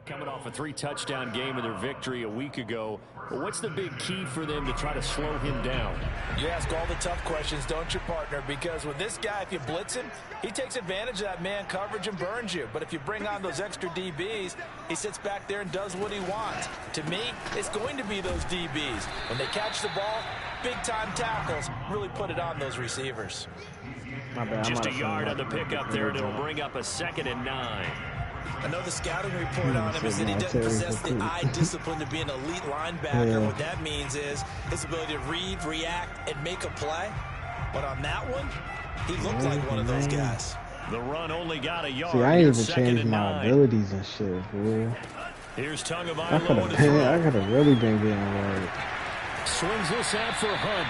Coming off a 3-touchdown game in their victory a week ago. But what's the big key for them to try to slow him down? You ask all the tough questions, don't you, partner? Because with this guy, if you blitz him, he takes advantage of that man coverage and burns you. But if you bring on those extra DBs, he sits back there and does what he wants. To me, it's going to be those DBs. When they catch the ball, big-time tackles really put it on those receivers. Just a yard on the pickup there, and it'll bring up a 2nd and 9. I know the scouting report on him is that he doesn't possess the eye discipline to be an elite linebacker. Yeah. What that means is his ability to read, react, and make a play. But on that one, he looked like one of those guys. The run only got a yard. See, I ain't even changed my abilities and shit, bro. Here's Tongue of I could have really been getting right. Swings this out for Hunt.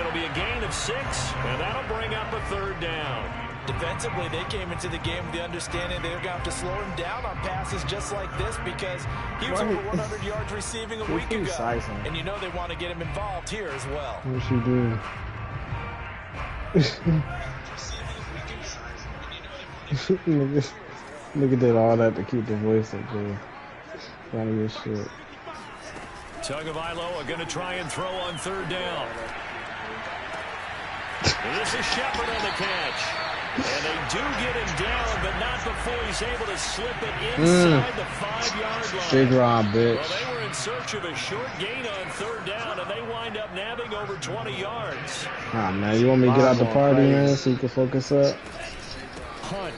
It'll be a gain of 6, and that'll bring up a 3rd down. Defensively, they came into the game with the understanding they're going to have to slow him down on passes just like this because he was over 100 yards receiving a week ago. And you know they want to get him involved here as well. What you do? Nigga did all that to keep the voice up there. Funny as shit. Tagovailoa are going to try and throw on 3rd down. And this is Shepard on the catch. And they do get him down, but not before he's able to slip it inside the 5-yard line. Big Rob, bitch. Well, they were in search of a short gain on 3rd down, and they wind up nabbing over 20 yards. Ah, man, you want me to get out the party, man, so you can focus up? Hunt.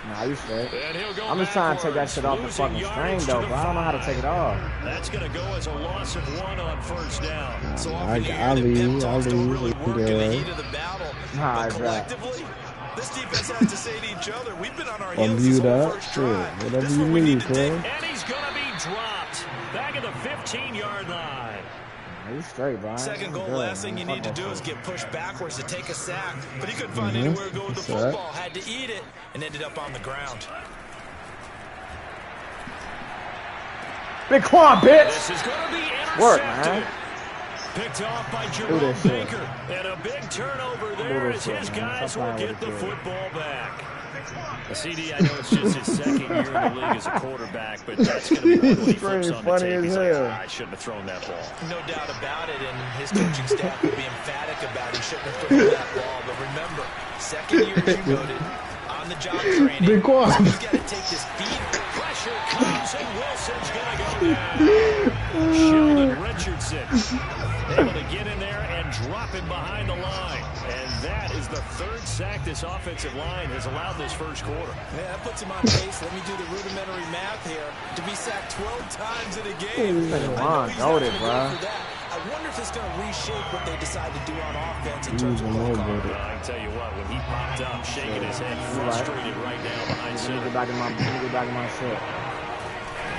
Nah, you straight. I'm just trying to take that shit off the fucking string, though, but I don't know how to take it off. That's going to go as a loss of 1 on 1st down. So I'll leave. I'll leave. Alright, bro. This defense has to say to each other, we've been on our heels this whole first drive. Whatever you need, bro. And he's going to be dropped back at the 15-yard line. You straight, Brian. Second goal, last thing you need to do is get pushed backwards to take a sack. But he couldn't find anywhere to go with the football. Had to eat it and ended up on the ground. Big Quan, bitch! This is going to be intercepted. Work, man. Picked off by Jerome Baker. And a big turnover there as his guys will get the football back. CD, I know it's just his 2nd year in the league as a quarterback, but that's going to be one when he flips on the tape. He's like, I shouldn't have thrown that ball. No doubt about it, and his coaching staff will be emphatic about he shouldn't have thrown that ball. But remember, 2nd year, as you noted, on-the-job training. Big Quan. He's got to take this beat. Pressure comes, and Wilson's going to go down. Sheldon Richardson able to get in there and drop him behind the line. And that is the 3rd sack this offensive line has allowed this first quarter. Yeah, that puts him on pace. Let me do the rudimentary math here. To be sacked 12 times in a game. I wonder if it's going to reshape what they decide to do on offense in terms of play calling. I can tell you what, when he popped up, shaking his head, frustrated right now behind center. Get back in my shit.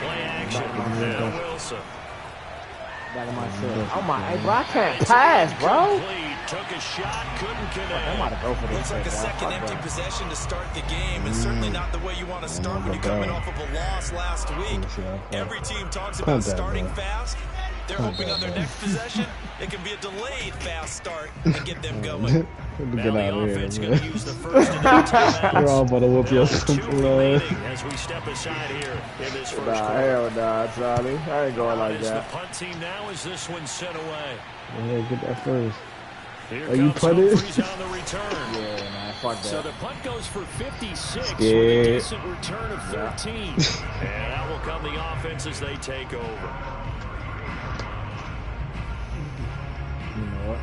Play action. And Wilson. Back in my shit. Oh my, hey, bro, I can't pass, bro. Took a shot, couldn't connect. I'm about to go for this. Looks like a second empty possession to start the game, and certainly not the way you want to start when you're coming off of a loss last week. Every team talks about starting fast. They're hoping on their next possession, it can be a delayed fast start and get them going. Get out of here, man. Use the first We're all about to whoop your as we step aside here in this first quarter. Hell nah, Charlie. I ain't going like that. The punt team now as this one sent away. Yeah, get that first. Here you punted? on the return. Yeah, man, fuck that. So the punt goes for 56 with a decent return of 13. And that will come the offense as they take over. You know what?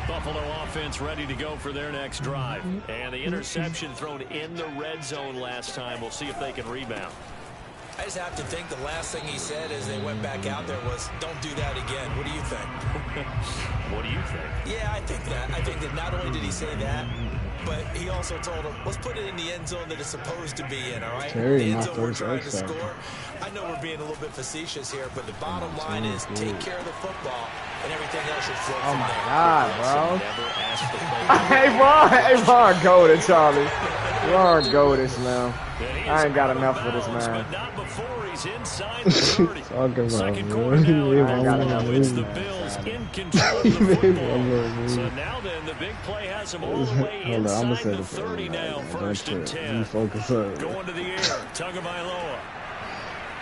Buffalo offense ready to go for their next drive. And the interception thrown in the red zone last time. We'll see if they can rebound. I just have to think the last thing he said as they went back out there was, don't do that again. What do you think? What do you think? Yeah, I think that. I think that not only did he say that, but he also told him, let's put it in the end zone that it's supposed to be in, all right? The end zone we're trying to score. I know we're being a little bit facetious here, but the bottom line is take care of the football, and everything else should flow from there. Oh, my God, bro. Hey, Ron, go with it, Charlie. Ron, go with this, man. I ain't got enough for this, man. But not before he he's inside the 30. Second about, quarter now. It's the Bills in control of the football. So now then, the big play has him all the way inside the 30 now. First and 10. You focus up. Going to the air. Tagovailoa.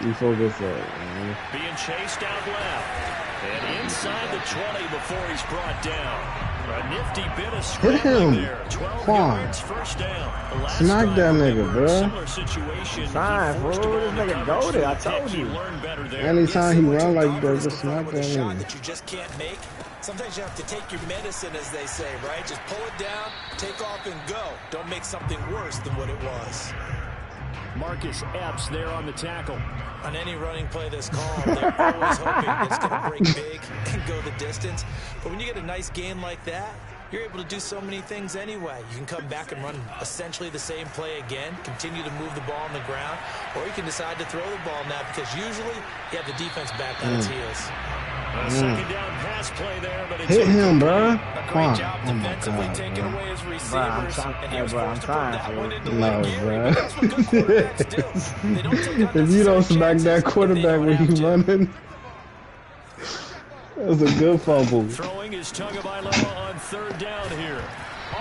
You focus up, man. Being chased out left. And inside the 20 before he's brought down. A nifty bit of scrambling there. 12 yards, first down. Smack that nigga, bro. Similar situation. Fine, bro. This nigga goated. I told you. Anytime he run like that, just smack that nigga. That you just can't make. Sometimes you have to take your medicine, as they say, right? Just pull it down, take off, and go. Don't make something worse than what it was. Marcus Epps there on the tackle. On any running play this calm, they're always hoping it's going to break big and go the distance. But when you get a nice game like that, you're able to do so many things anyway. You can come back and run essentially the same play again, continue to move the ball on the ground, or you can decide to throw the ball now because usually you have the defense back on its heels. A second down pass play there, but it's hit him, bro. A great job defensively taking away his receivers, and he was forced to put that one into No, gear. bro. That's what good quarterbacks do. They don't take If you don't smack that chances, quarterback when he's running, that was a good fumble. Throwing is Tagovailoa on third down here.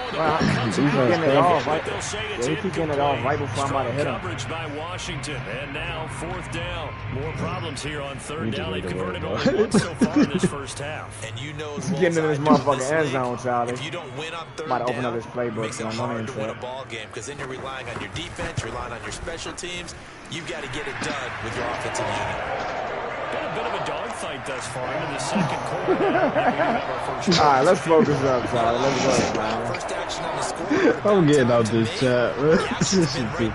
He's getting it off right. He's getting it off right before I'm about to hit him. Coverage by Washington, and now fourth down. More problems here on third down. They've converted only one so far in this first half. And you know He's getting in this motherfucking end zone, Charlie. If you don't win on third About to open down, up his playbook. it makes it hard to win a ball game because then you're relying on your defense, you're relying on your special teams. You've got to get it done with your offensive unit. Been a bit of a dogfight thus far into the second quarter. All right, let's focus up, Charlie. Let's go, man. First action on the score. I'm getting out this chat, man. This is too funny.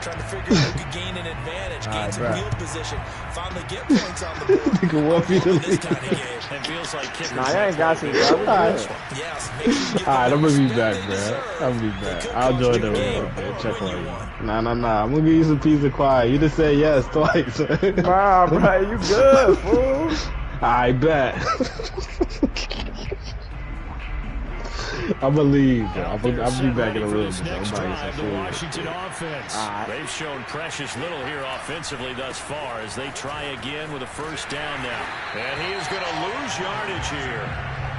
Trying to figure out who could gain an advantage, gain some field position, finally get points on the board. Nigga, what you this kind of game. It feels like kickers. Nah, I ain't got you, bro. Yes, make sure you give Alright, I'm them gonna be the back, respect they man. deserve. I'm gonna be back. They could I'll cost join you them the a little game, bit. but Check when on you you. won. Nah. I'm gonna give you some peace and quiet. You just said yes twice. Nah, bro, you good, fool. I bet. I'm gonna leave, bro. I'll be back in a little bit. Next I'm drive, the food. Washington offense. They've shown precious little here offensively thus far as they try again with a first down now. And he is going to lose yardage here.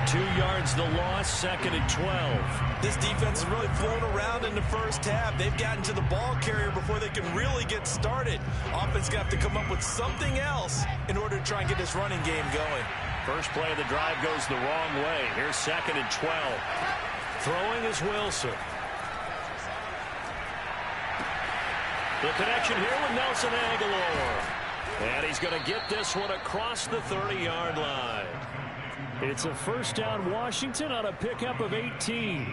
2 yards the loss, second and 12. This defense is really flown around in the first half. They've gotten to the ball carrier before they can really get started. Offense going to have to come up with something else in order to try and get this running game going. First play of the drive goes the wrong way. Here's second and 12. Throwing is Wilson. The connection here with Nelson Aguilar. And he's going to get this one across the 30-yard line. It's a first down Washington on a pickup of 18.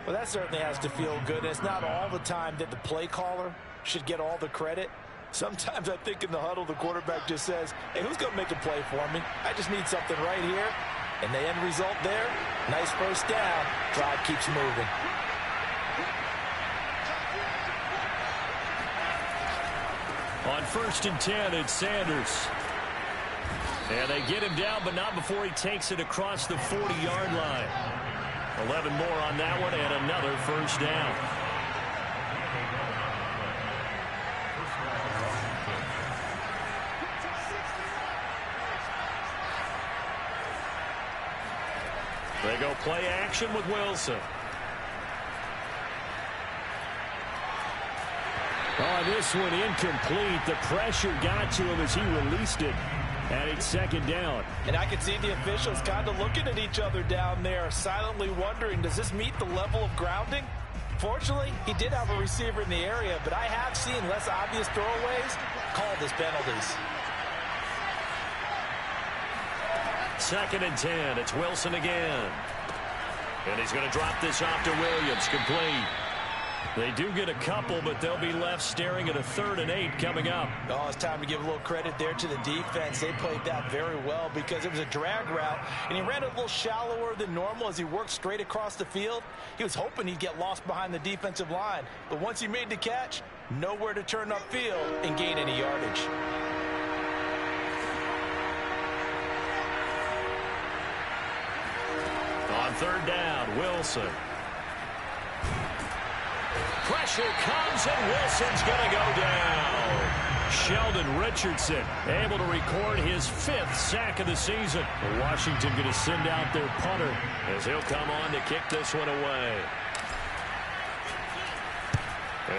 Well, that certainly has to feel good. It's not all the time that the play caller should get all the credit. Sometimes I think in the huddle, the quarterback just says, hey, who's going to make a play for me? I just need something right here. And the end result there, nice first down. Drive keeps moving. On first and 10, it's Sanders. And they get him down, but not before he takes it across the 40-yard line. 11 more on that one and another first down. They go play action with Wilson. Oh, this one incomplete. The pressure got to him as he released it. And it's second down. And I can see the officials kind of looking at each other down there, silently wondering, does this meet the level of grounding? Fortunately, he did have a receiver in the area, but I have seen less obvious throwaways called as penalties. Second and 10. It's Wilson again. And he's going to drop this off to Williams. Complete. They do get a couple, but they'll be left staring at a 3rd and 8 coming up. Oh, it's time to give a little credit there to the defense. They played that very well because it was a drag route, and he ran a little shallower than normal as he worked straight across the field. He was hoping he'd get lost behind the defensive line, but once he made the catch, nowhere to turn upfield and gain any yardage. On third down, Wilson. Pressure comes, and Wilson's going to go down. Sheldon Richardson able to record his 5th sack of the season. Washington going to send out their punter as he'll come on to kick this one away.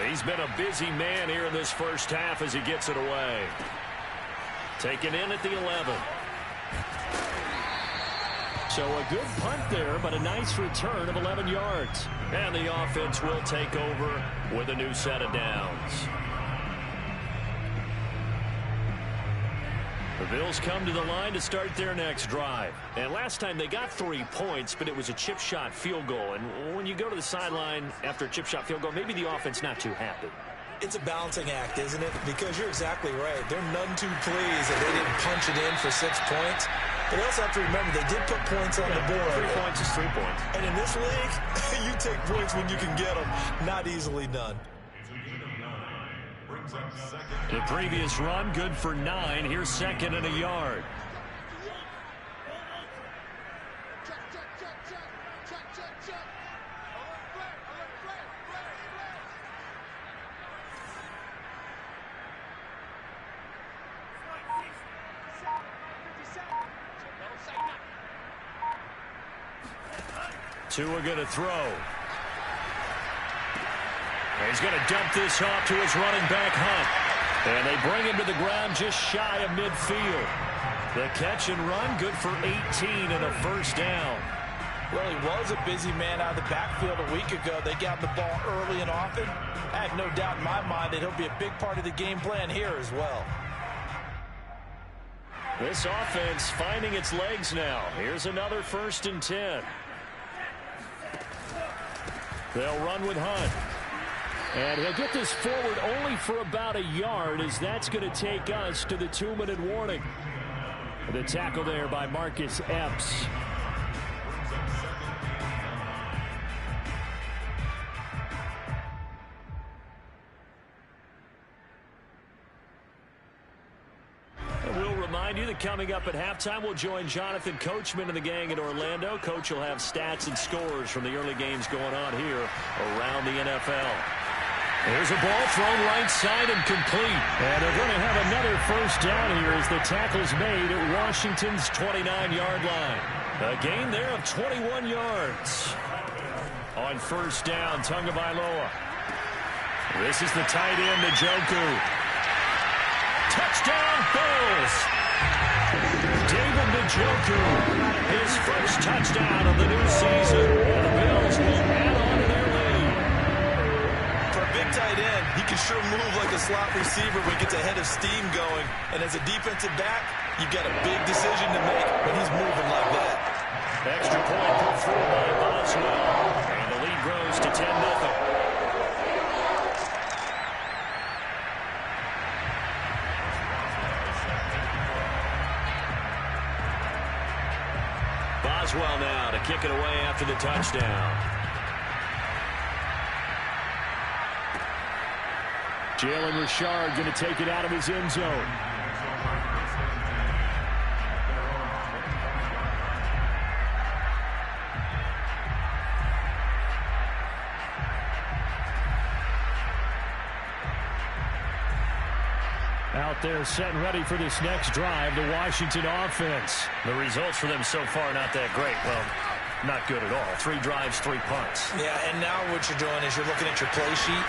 He's been a busy man here in this first half as he gets it away. Taken in at the 11. So a good punt there, but a nice return of 11 yards. And the offense will take over with a new set of downs. The Bills come to the line to start their next drive. And last time they got 3 points, but it was a chip shot field goal. And when you go to the sideline after a chip shot field goal, maybe the offense not too happy. It's a balancing act, isn't it? Because you're exactly right. They're none too pleased that they didn't punch it in for 6 points. But they also have to remember they did put points on the board. 3 points is 3 points. And in this league, you take points when you can get them. Not easily done. The previous run, good for 9. Here's 2nd and a yard. Tua going to throw. He's going to dump this off to his running back, Hunt. And they bring him to the ground just shy of midfield. The catch and run, good for 18 and a first down. Well, he was a busy man out of the backfield a week ago. They got the ball early and often. I have no doubt in my mind that he'll be a big part of the game plan here as well. This offense finding its legs now. Here's another 1st and 10. They'll run with Hunt. And he'll get this forward only for about a yard, as that's going to take us to the 2-minute warning. The tackle there by Marcus Epps. We'll remind you that coming up at halftime, we'll join Jonathan Coachman and the gang in Orlando. Coach will have stats and scores from the early games going on here around the NFL. There's a ball thrown right side and complete. And they're going to have another first down here as the tackle's made at Washington's 29-yard line. A gain there of 21 yards. On first down, Tagovailoa. This is the tight end, Njoku. Touchdown, Bills! David Njoku, his first touchdown of the new season. And the Bills will add on to their lead. For a big tight end, he can sure move like a slot receiver when he gets a head of steam going. And as a defensive back, you've got a big decision to make when he's moving like that. Extra point put through by Boswell. And the lead grows to 10-0. Boswell now to kick it away after the touchdown. Jalen Richard going to take it out of his end zone. Out there set and ready for this next drive, the Washington offense. The results for them so far not that great. Well, not good at all. 3 drives, 3 punts. Yeah, and now what you're doing is you're looking at your play sheet,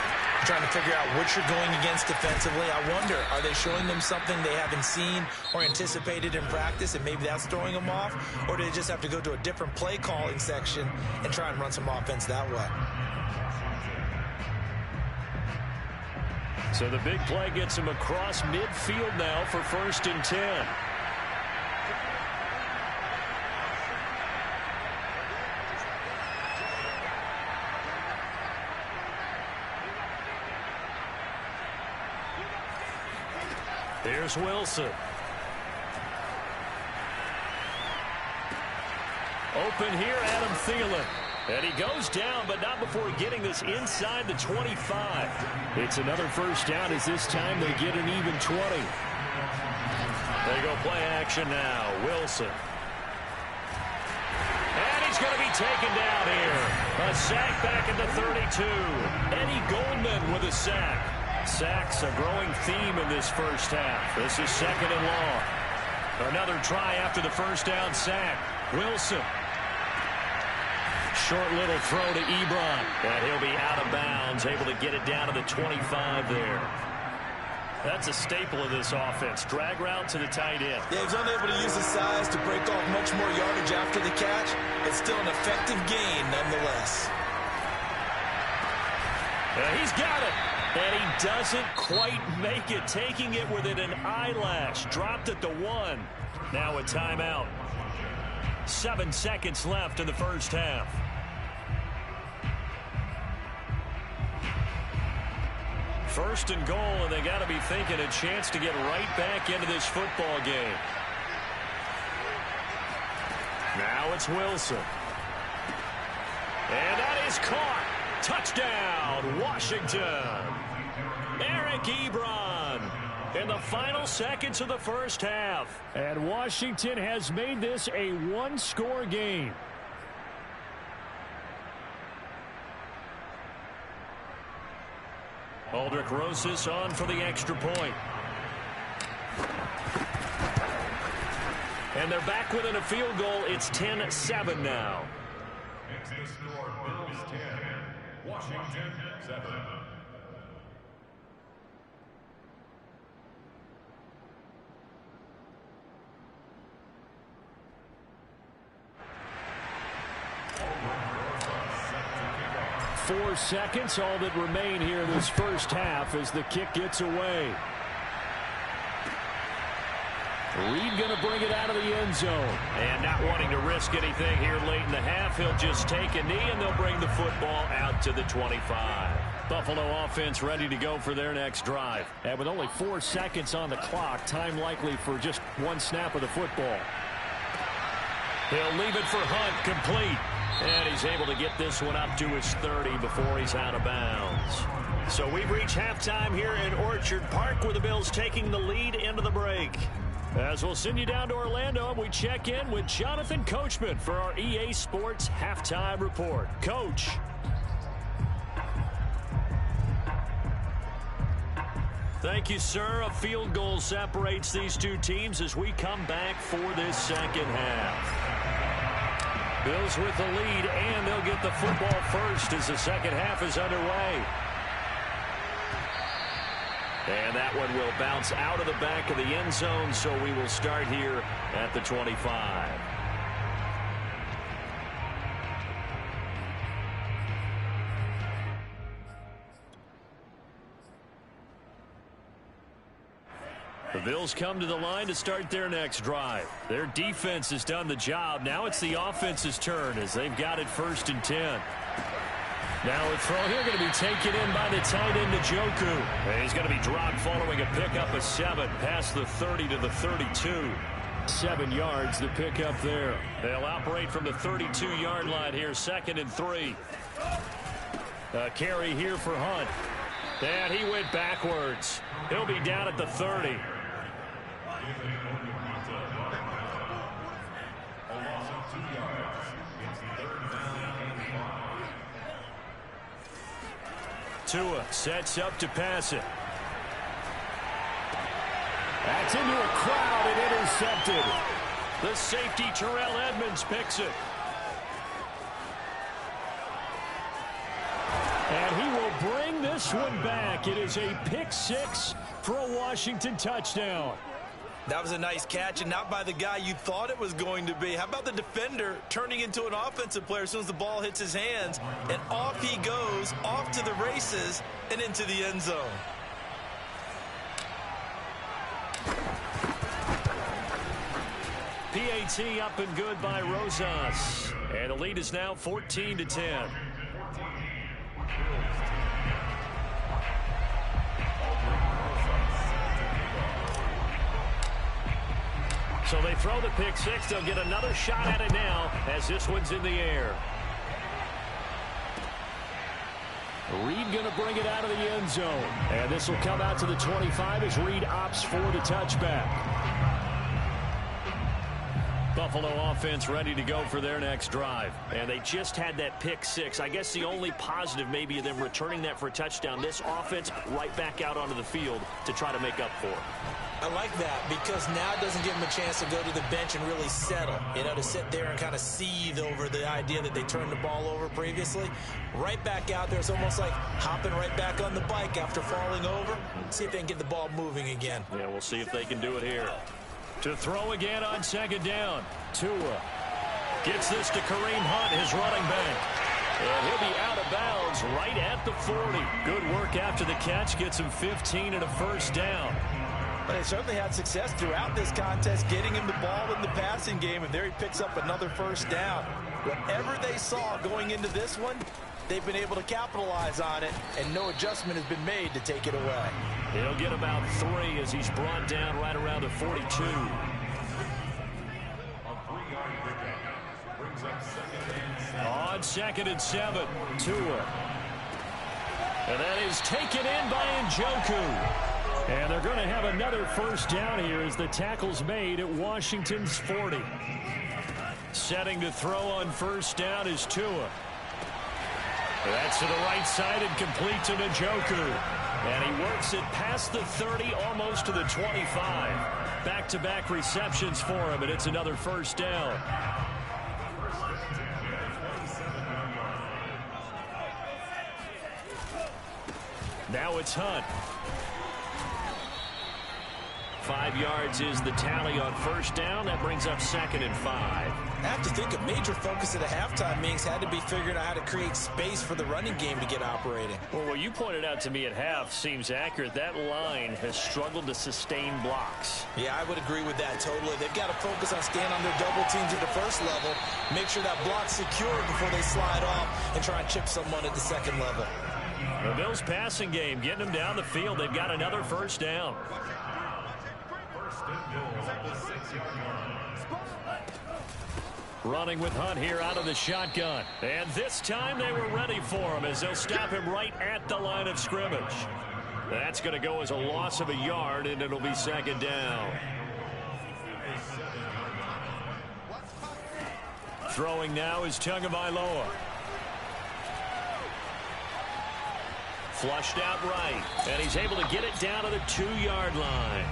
trying to figure out what you're going against defensively. I wonder, are they showing them something they haven't seen or anticipated in practice, and maybe that's throwing them off? Or do they just have to go to a different play calling section and try and run some offense that way? So the big play gets him across midfield now for 1st and 10. Here's Wilson. Open here, Adam Thielen. And he goes down, but not before getting this inside the 25. It's another first down as this time they get an even 20. They go play action now. Wilson. And he's going to be taken down here. A sack back at the 32. Eddie Goldman with a sack. Sacks a growing theme in this first half. This is 2nd and long. Another try after the first down sack. Wilson. Short little throw to Ebron. And he'll be out of bounds, able to get it down to the 25 there. That's a staple of this offense. Drag route to the tight end. Yeah, he's unable to use his size to break off much more yardage after the catch. It's still an effective gain nonetheless. He's got it. And he doesn't quite make it, taking it within an eyelash. Dropped at the 1. Now a timeout. 7 seconds left in the first half. First and goal, and they got to be thinking a chance to get right back into this football game. Now it's Wilson. And that is caught. Touchdown, Washington. Eric Ebron in the final seconds of the first half. And Washington has made this a one-score game. Aldrich Rosas on for the extra point. And they're back within a field goal. It's 10-7 now. Next to score, Bills 10, Washington 7. Four seconds, all that remain here in this first half as the kick gets away. Reed going to bring it out of the end zone. And not wanting to risk anything here late in the half, he'll just take a knee and they'll bring the football out to the 25. Buffalo offense ready to go for their next drive. And with only 4 seconds on the clock, time likely for just one snap of the football. He'll leave it for Hunt, complete. And he's able to get this one up to his 30 before he's out of bounds. So we've reached halftime here in Orchard Park with the Bills taking the lead into the break. As we'll send you down to Orlando, and we check in with Jonathan Coachman for our EA Sports Halftime Report. Coach. Thank you, sir. A field goal separates these two teams as we come back for this second half. Bills with the lead, and they'll get the football first as the second half is underway. And that one will bounce out of the back of the end zone, so we will start here at the 25. The Bills come to the line to start their next drive. Their defense has done the job. Now it's the offense's turn as they've got it 1st and 10. Now a throw here going to be taken in by the tight end Njoku. And he's going to be dropped following a pickup of 7 past the 30 to the 32. 7 yards the pickup there. They'll operate from the 32-yard line here, 2nd and 3. A carry here for Hunt. And he went backwards. He'll be down at the 30. Tua sets up to pass it. That's into a crowd and intercepted. The safety Terrell Edmonds picks it. And he will bring this one back. It is a pick 6 for a Washington touchdown. That was a nice catch, and not by the guy you thought it was going to be. How about the defender turning into an offensive player as soon as the ball hits his hands, and off he goes, off to the races, and into the end zone. PAT up and good by Rosas. And the lead is now 14-10. So they throw the pick 6. They'll get another shot at it now as this one's in the air. Reed going to bring it out of the end zone. And this will come out to the 25 as Reed opts for the touchback. Buffalo offense ready to go for their next drive. And they just had that pick six. I guess the only positive maybe of them returning that for a touchdown. This offense right back out onto the field to try to make up for it. I like that because now it doesn't give them a chance to go to the bench and really settle. You know, to sit there and kind of seethe over the idea that they turned the ball over previously. Right back out there. It's almost like hopping right back on the bike after falling over. See if they can get the ball moving again. Yeah, we'll see if they can do it here. To throw again on second down. Tua gets this to Kareem Hunt, his running back. And he'll be out of bounds right at the 40. Good work after the catch. Gets him 15 and a first down. But they certainly had success throughout this contest getting him the ball in the passing game, and there he picks up another first down. Whatever they saw going into this one, they've been able to capitalize on it, and no adjustment has been made to take it away. He'll get about 3 as he's brought down right around the 42. On 2nd and 7, Tua. And that is taken in by Njoku. And they're going to have another first down here as the tackle's made at Washington's 40. Setting to throw on first down is Tua. That's to the right side and complete to Njoku. And he works it past the 30, almost to the 25. Back-to-back receptions for him, and it's another first down. Now it's Hunt. 5 yards is the tally on first down. That brings up 2nd and 5. I have to think a major focus at a halftime meetings had to be figuring out how to create space for the running game to get operating. Well, what you pointed out to me at half seems accurate. That line has struggled to sustain blocks. Yeah, I would agree with that totally. They've got to focus on staying on their double teams at the first level, make sure that block's secured before they slide off and try and chip someone at the second level. The Bills passing game getting them down the field. They've got another first down. Running with Hunt here out of the shotgun. And this time they were ready for him as they'll stop him right at the line of scrimmage. That's going to go as a loss of a yard, and it'll be 2nd down. Throwing now is Tagovailoa. Flushed out right, and he's able to get it down to the 2-yard line.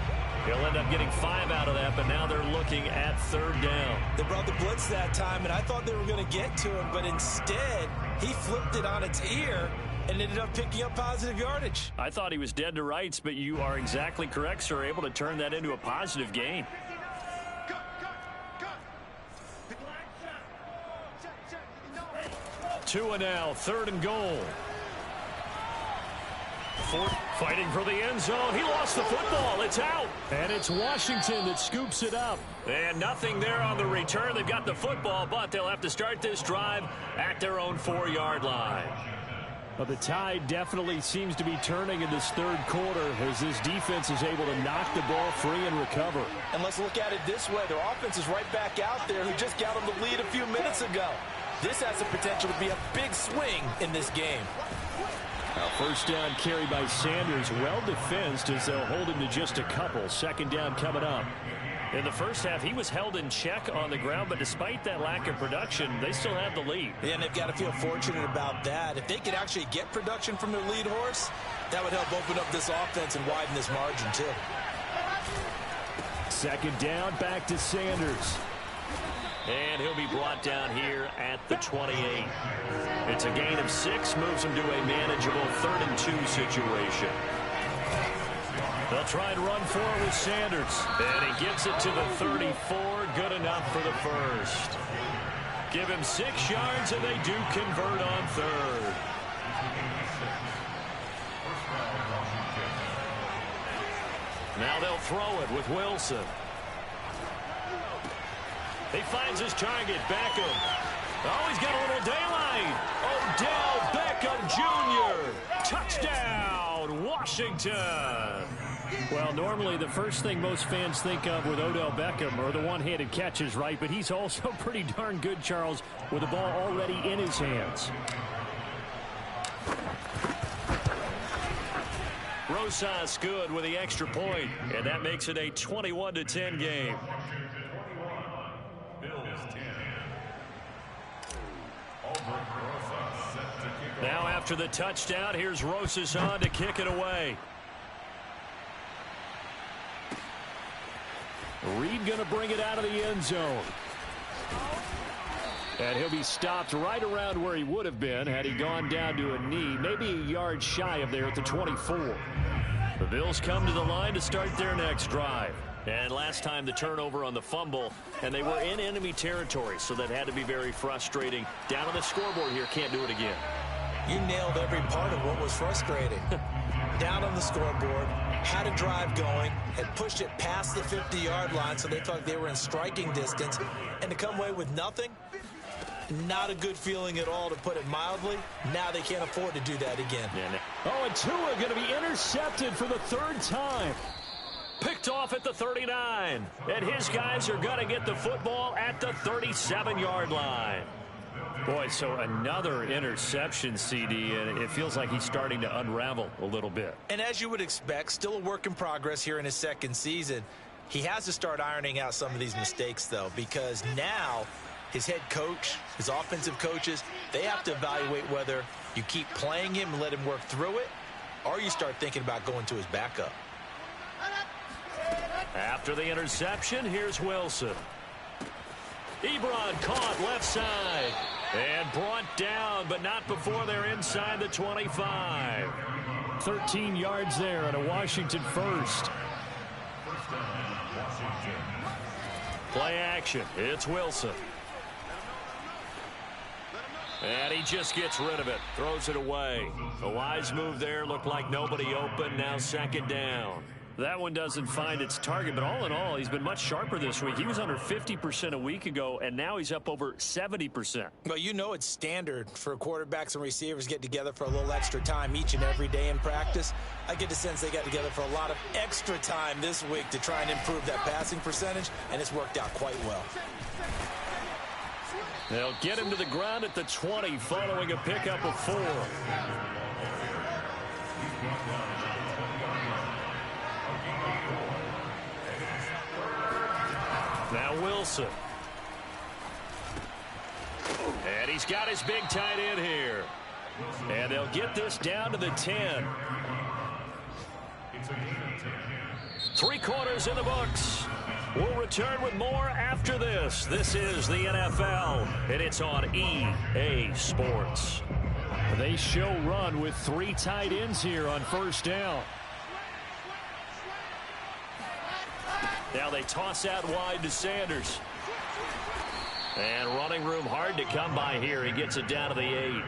He'll end up getting 5 out of that, but now they're looking at 3rd down. They brought the blitz that time, and I thought they were going to get to him, but instead, he flipped it on its ear and ended up picking up positive yardage. I thought he was dead to rights, but you are exactly correct, sir. Able to turn that into a positive gain. Tua now, 3rd and goal. Fighting for the end zone. He lost the football. It's out. And it's Washington that scoops it up. And nothing there on the return. They've got the football, but they'll have to start this drive at their own 4-yard line. Well, the tide definitely seems to be turning in this 3rd quarter as this defense is able to knock the ball free and recover. And let's look at it this way. Their offense is right back out there who just got them the lead a few minutes ago. This has the potential to be a big swing in this game. Now first down carry by Sanders, well defensed as they'll hold him to just a couple. 2nd down coming up. In the first half, he was held in check on the ground, but despite that lack of production, they still have the lead. Yeah, and they've got to feel fortunate about that. If they could actually get production from their lead horse, that would help open up this offense and widen this margin too. 2nd down, back to Sanders. And he'll be brought down here at the 28. It's a gain of 6, moves him to a manageable 3rd and 2 situation. They'll try and run forward with Sanders. And he gets it to the 34, good enough for the first. Give him 6 yards, and they do convert on 3rd. Now they'll throw it with Wilson. He finds his target, Beckham. Oh, he's got a little daylight. Odell Beckham Jr. Touchdown, Washington. Well, normally the first thing most fans think of with Odell Beckham are the one-handed catches, right? But he's also pretty darn good, Charles, with the ball already in his hands. Rosas good with the extra point, and that makes it a 21-10 game. After the touchdown, here's Rosas on to kick it away. Reed going to bring it out of the end zone. And he'll be stopped right around where he would have been had he gone down to a knee, maybe a yard shy of there at the 24. The Bills come to the line to start their next drive. And last time the turnover on the fumble, and they were in enemy territory, so that had to be very frustrating. Down on the scoreboard here, can't do it again. You nailed every part of what was frustrating. Down on the scoreboard, had a drive going, had pushed it past the 50-yard line so they felt they were in striking distance, and to come away with nothing, not a good feeling at all, to put it mildly. Now they can't afford to do that again. Oh, and Tua going to be intercepted for the third time. Picked off at the 39. And his guys are going to get the football at the 37-yard line. Boy, so another interception, CD, and it feels like he's starting to unravel a little bit. And as you would expect, still a work in progress here in his second season. He has to start ironing out some of these mistakes, though, because now his head coach, his offensive coaches, they have to evaluate whether you keep playing him and let him work through it, or you start thinking about going to his backup. After the interception, here's Wilson. Ebron caught left side and brought down, but not before they're inside the 25. 13 yards there and a Washington first. Play action. It's Wilson. And he just gets rid of it. Throws it away. A wise move there. Looked like nobody open. Now second down. That one doesn't find its target, but all in all, he's been much sharper this week. He was under 50% a week ago, and now he's up over 70%. Well, you know it's standard for quarterbacks and receivers get together for a little extra time each and every day in practice. I get the sense they got together for a lot of extra time this week to try and improve that passing percentage, and it's worked out quite well. They'll get him to the ground at the 20 following a pickup of 4. Now Wilson. And he's got his big tight end here. And they'll get this down to the 10. 3 quarters in the books. We'll return with more after this. This is the NFL, and it's on EA Sports. They show run with 3 tight ends here on first down. Now they toss out wide to Sanders. And running room hard to come by here. He gets it down to the 8.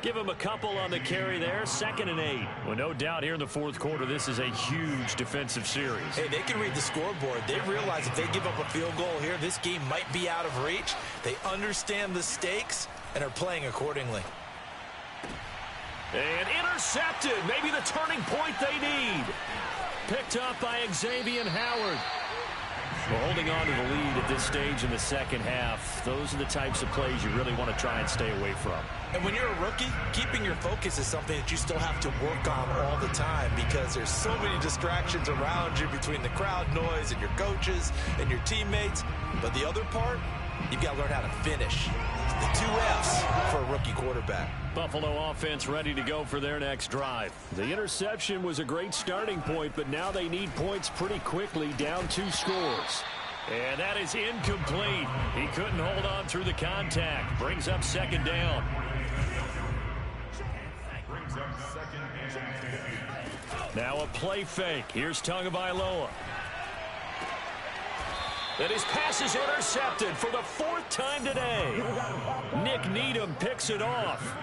Give him a couple on the carry there. 2nd and 8. Well, no doubt here in the fourth quarter, this is a huge defensive series. Hey, they can read the scoreboard. They realize if they give up a field goal here, this game might be out of reach. They understand the stakes and are playing accordingly. And intercepted. Maybe the turning point they need. Picked up by Xavier Howard. Well, holding on to the lead at this stage in the second half, those are the types of plays you really want to try and stay away from. And when you're a rookie, keeping your focus is something that you still have to work on all the time because there's so many distractions around you between the crowd noise and your coaches and your teammates. But the other part, you've got to learn how to finish. The 2 F's for a rookie quarterback. Buffalo offense ready to go for their next drive. The interception was a great starting point, but now they need points pretty quickly, down 2 scores. And that is incomplete. He couldn't hold on through the contact. Brings up 2nd down. Now a play fake. Here's Tagovailoa. And his pass is intercepted for the 4th time today. Nick Needham picks it off.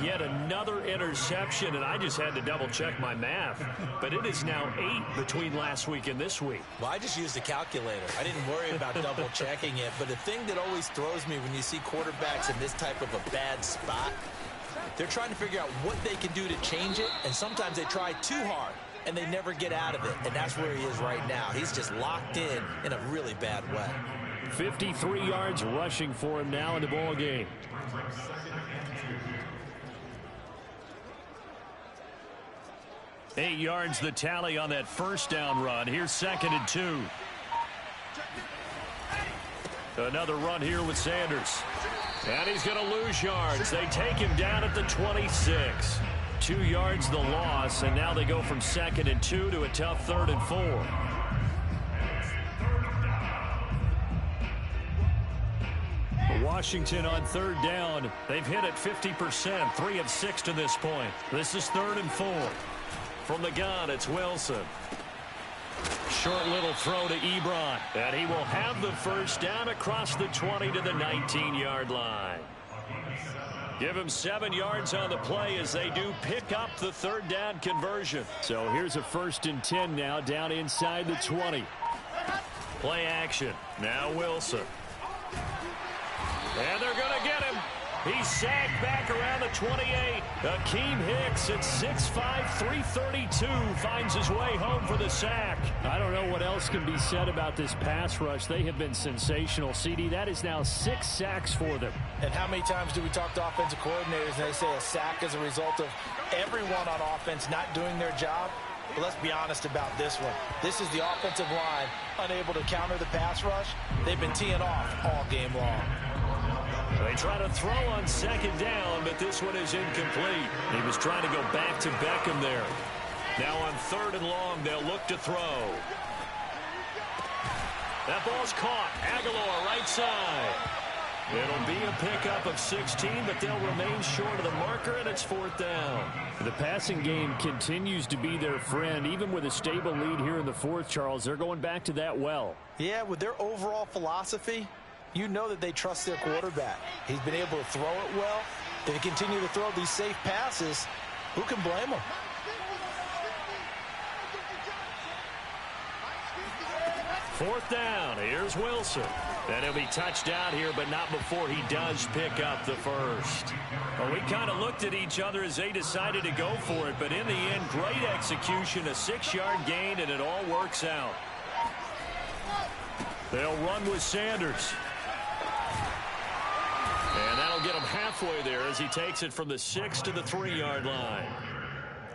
Yet another interception, and I just had to double-check my math. But it is now 8 between last week and this week. Well, I just used a calculator. I didn't worry about double-checking it. But the thing that always throws me when you see quarterbacks in this type of a bad spot, they're trying to figure out what they can do to change it, and sometimes they try too hard, and they never get out of it. And that's where he is right now. He's just locked in a really bad way. 53 yards rushing for him now in the ball game. Eight yards the tally on that first down run. Here's 2nd and 2. Another run here with Sanders. And he's going to lose yards. They take him down at the 26. 2 yards the loss, and now they go from 2nd and 2 to a tough 3rd and 4. Washington on 3rd down. They've hit it 50%, 3 of 6 to this point. This is 3rd and 4. From the gun, it's Wilson. Short little throw to Ebron, and he will have the first down across the 20 to the 19-yard line. Give him 7 yards on the play as they do pick up the 3rd down conversion. So here's a 1st and 10 now down inside the 20. Play action. Now Wilson. And they're going to get him. He's sacked back around the 28. Akeem Hicks at 6'5", 332 finds his way home for the sack. I don't know what else can be said about this pass rush. They have been sensational, CD. That is now 6 sacks for them. And how many times do we talk to offensive coordinators and they say a sack is a result of everyone on offense not doing their job? But let's be honest about this one. This is the offensive line unable to counter the pass rush. They've been teeing off all game long. They try to throw on 2nd down, but this one is incomplete. He was trying to go back to Beckham there. Now on 3rd and long, they'll look to throw. That ball's caught. Aguilar right side. It'll be a pickup of 16, but they'll remain short of the marker, and it's 4th down. The passing game continues to be their friend. Even with a stable lead here in the 4th, Charles, they're going back to that well. Yeah, with their overall philosophy, you know that they trust their quarterback. He's been able to throw it well. If they continue to throw these safe passes, who can blame them? Fourth down. Here's Wilson. And he'll be touched out here, but not before he does pick up the first. Well, we kind of looked at each other as they decided to go for it, but in the end, great execution, a 6-yard gain, and it all works out. They'll run with Sanders. And that'll get him halfway there as he takes it from the 6 to the 3-yard line.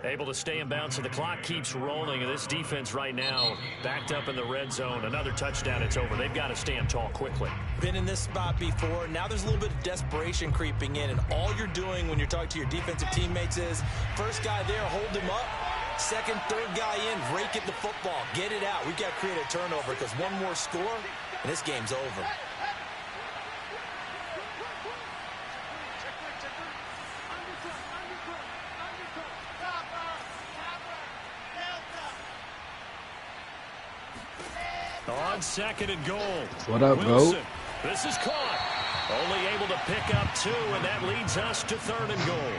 Able to stay in bounds, so the clock keeps rolling, and this defense right now backed up in the red zone. Another touchdown, it's over. They've got to stand tall quickly. Been in this spot before. Now there's a little bit of desperation creeping in, and all you're doing when you're talking to your defensive teammates is first guy there, hold him up. Second, third guy in, rake at the football. Get it out. We've got to create a turnover because one more score, and this game's over. On 2nd and goal. What up, Wilson. bro? This is caught. Only able to pick up 2, and that leads us to 3rd and goal.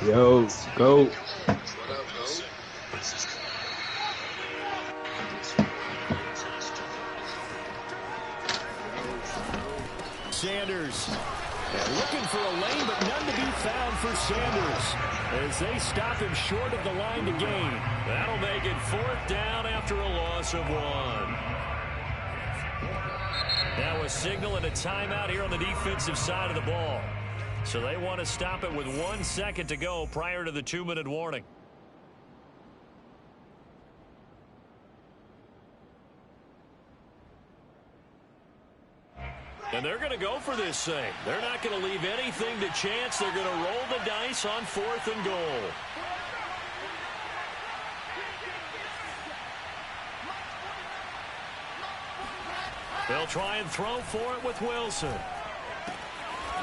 Yo, go. Sanders. And looking for a lane, but none to be found for Sanders as they stop him short of the line to gain. That'll make it 4th down after a loss of 1. Now a signal and a timeout here on the defensive side of the ball. So they want to stop it with 1 second to go prior to the 2-minute warning. And they're going to go for this thing. They're not going to leave anything to chance. They're going to roll the dice on 4th and goal. They'll try and throw for it with Wilson.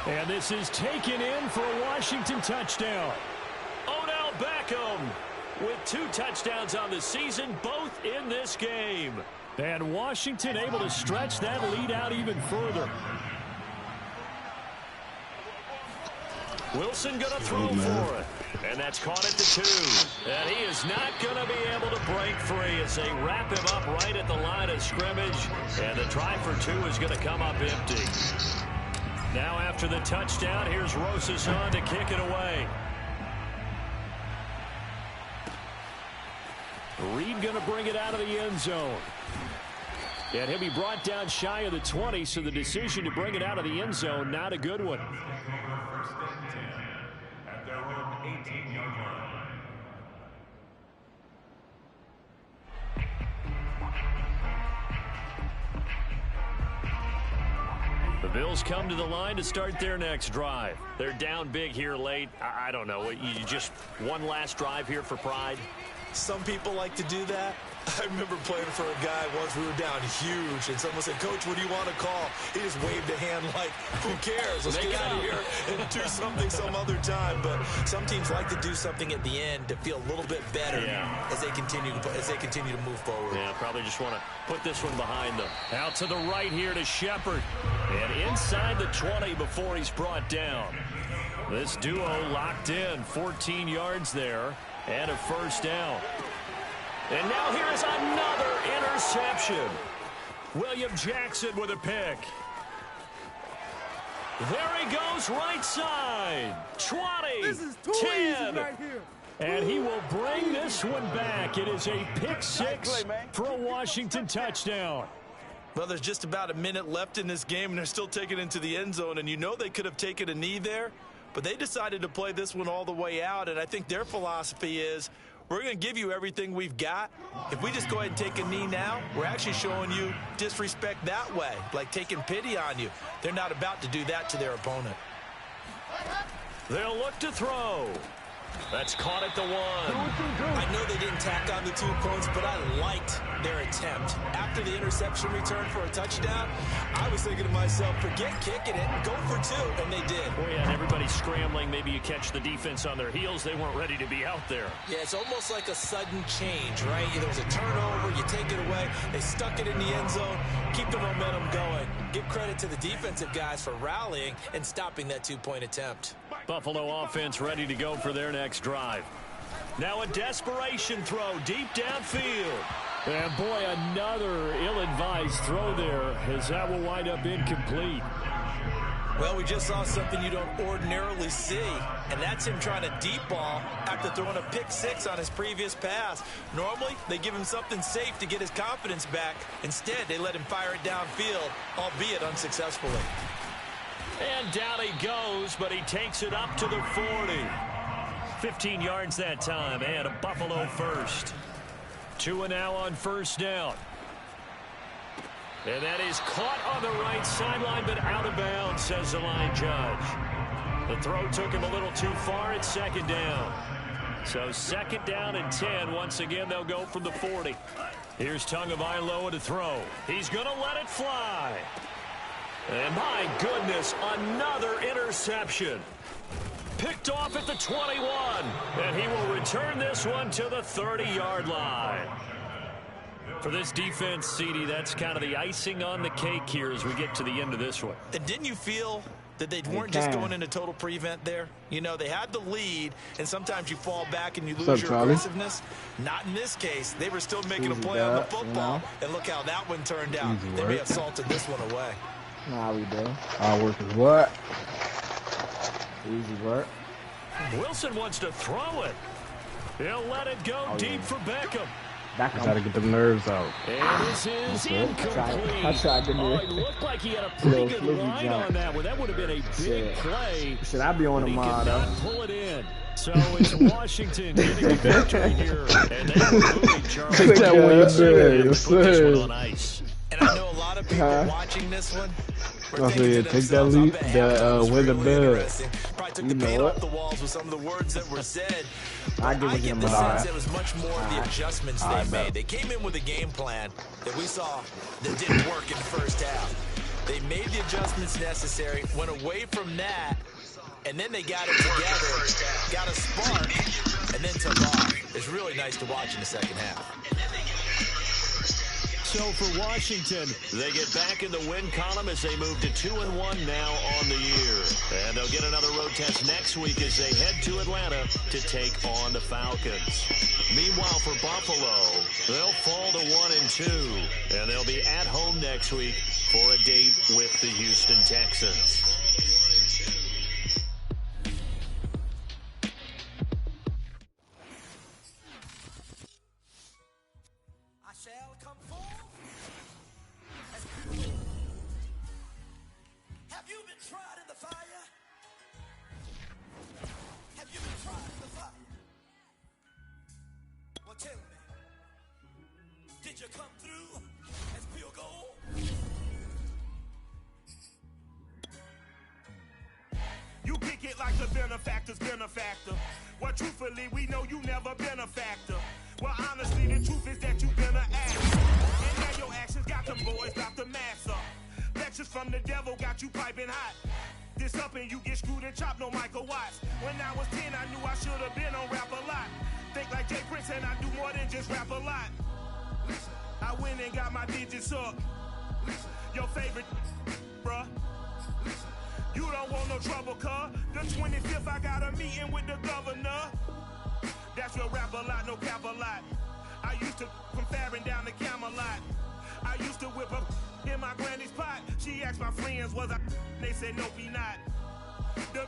And this is taken in for a Washington touchdown. Odell Beckham with 2 touchdowns on the season, both in this game. And Washington able to stretch that lead out even further. Wilson going to throw for it. And that's caught at the 2. And he is not going to be able to break free as they wrap him up right at the line of scrimmage. And the try for 2 is going to come up empty. Now after the touchdown, here's Rosas on to kick it away. Reed going to bring it out of the end zone. And he'll be brought down shy of the 20, so the decision to bring it out of the end zone, not a good one. At their own 18-yard line. The Bills come to the line to start their next drive. They're down big here late. I don't know. You just one last drive here for pride? Some people like to do that. I remember playing for a guy once. We were down huge, and someone said, "Coach, what do you want to call?" He just waved a hand like, "Who cares? Let's get out of here and do something some other time." But some teams like to do something at the end to feel a little bit better as they continue to move forward. Yeah, probably just want to put this one behind them. Out to the right here to Shepard, and inside the 20 before he's brought down. This duo locked in, 14 yards there, and a first down. And now here is another interception. William Jackson with a pick. There he goes, right side. 20, this is too 10. easy right here. And he will bring this one back. It is a pick six for a Washington touchdown. Well, there's just about a minute left in this game, and they're still taking it into the end zone. And you know they could have taken a knee there, but they decided to play this one all the way out. And I think their philosophy is, we're going to give you everything we've got. If we just go ahead and take a knee now, we're actually showing you disrespect that way, like taking pity on you. They're not about to do that to their opponent. They'll look to throw. That's caught at the 1. I know they didn't tack on the 2 points, but I liked their attempt. After the interception return for a touchdown, I was thinking to myself, forget kicking it, go for 2, and they did. Oh, yeah, and everybody's scrambling. Maybe you catch the defense on their heels. They weren't ready to be out there. Yeah, it's almost like a sudden change, right? There was a turnover, you take it away, they stuck it in the end zone, keep the momentum going. Give credit to the defensive guys for rallying and stopping that 2-point attempt. Buffalo offense ready to go for their next drive. Now a desperation throw deep downfield. And boy, another ill-advised throw there, as that will wind up incomplete. Well, we just saw something you don't ordinarily see, and that's him trying to deep ball after throwing a pick 6 on his previous pass. Normally, they give him something safe to get his confidence back. Instead, they let him fire it downfield, albeit unsuccessfully. And down he goes, but he takes it up to the 40. 15 yards that time, and a Buffalo first. 2 now on first down. And that is caught on the right sideline, but out of bounds, says the line judge. The throw took him a little too far at second down. So second down and 10. Once again, they'll go from the 40. Here's Tagovailoa to throw. He's going to let it fly. And my goodness, another interception. Picked off at the 21. And he will return this one to the 30-yard line. For this defense, CD, that's kind of the icing on the cake here as we get to the end of this one. And didn't you feel that they weren't just going into total prevent there? You know, they had the lead, and sometimes you fall back and you lose your aggressiveness. Not in this case. They were still making a play on the football. And look how that one turned out. They may have salted this one away. Nah, we do. All work is what? Easy work. Wilson wants to throw it. He'll let it go deep for Beckham. I gotta get the nerves out. And this is incomplete. I tried to do it. It looked like he had a pretty good line on that one. That would have been a big play. Should I be on the mod? He could not pull it in. So it's Washington getting the victory here. And they were moving Charles. Take that one, yes, sir. Yes, sir. Put this one on ice. And I know a lot of people watching this one. I said, take that lead, win the bell. Probably took the paint off the walls with some of the words that were said. I get the sense it was much more of the adjustments they made. They came in with a game plan that we saw that didn't work in the first half. They made the adjustments necessary, went away from that, and then they got it together, got a spark, and then took off. It's really nice to watch in the second half. So for Washington, they get back in the win column as they move to 2-1 now on the year. And they'll get another road test next week as they head to Atlanta to take on the Falcons. Meanwhile, for Buffalo, they'll fall to 1-2. And they'll be at home next week for a date with the Houston Texans. it like the benefactor's been a factor. Well, truthfully, we know you never been a factor. Well, honestly, the truth is that you've been an actor. And now your actions got them boys drop the mask up. Lectures from the devil got you piping hot. This up and you get screwed and chopped, no Michael Watts. When I was 10, I knew I should have been on rap a lot. Think like Jay Prince and I do more than just rap a lot. I went and got my digits up. Your favorite, bruh. You don't want no trouble, cuz. The 25th, I got a meeting with the governor. That's real rap a lot, no cap a lot. I used to from Farron down to Camelot. I used to whip up in my granny's pot. She asked my friends, was I? They said, nope, he not.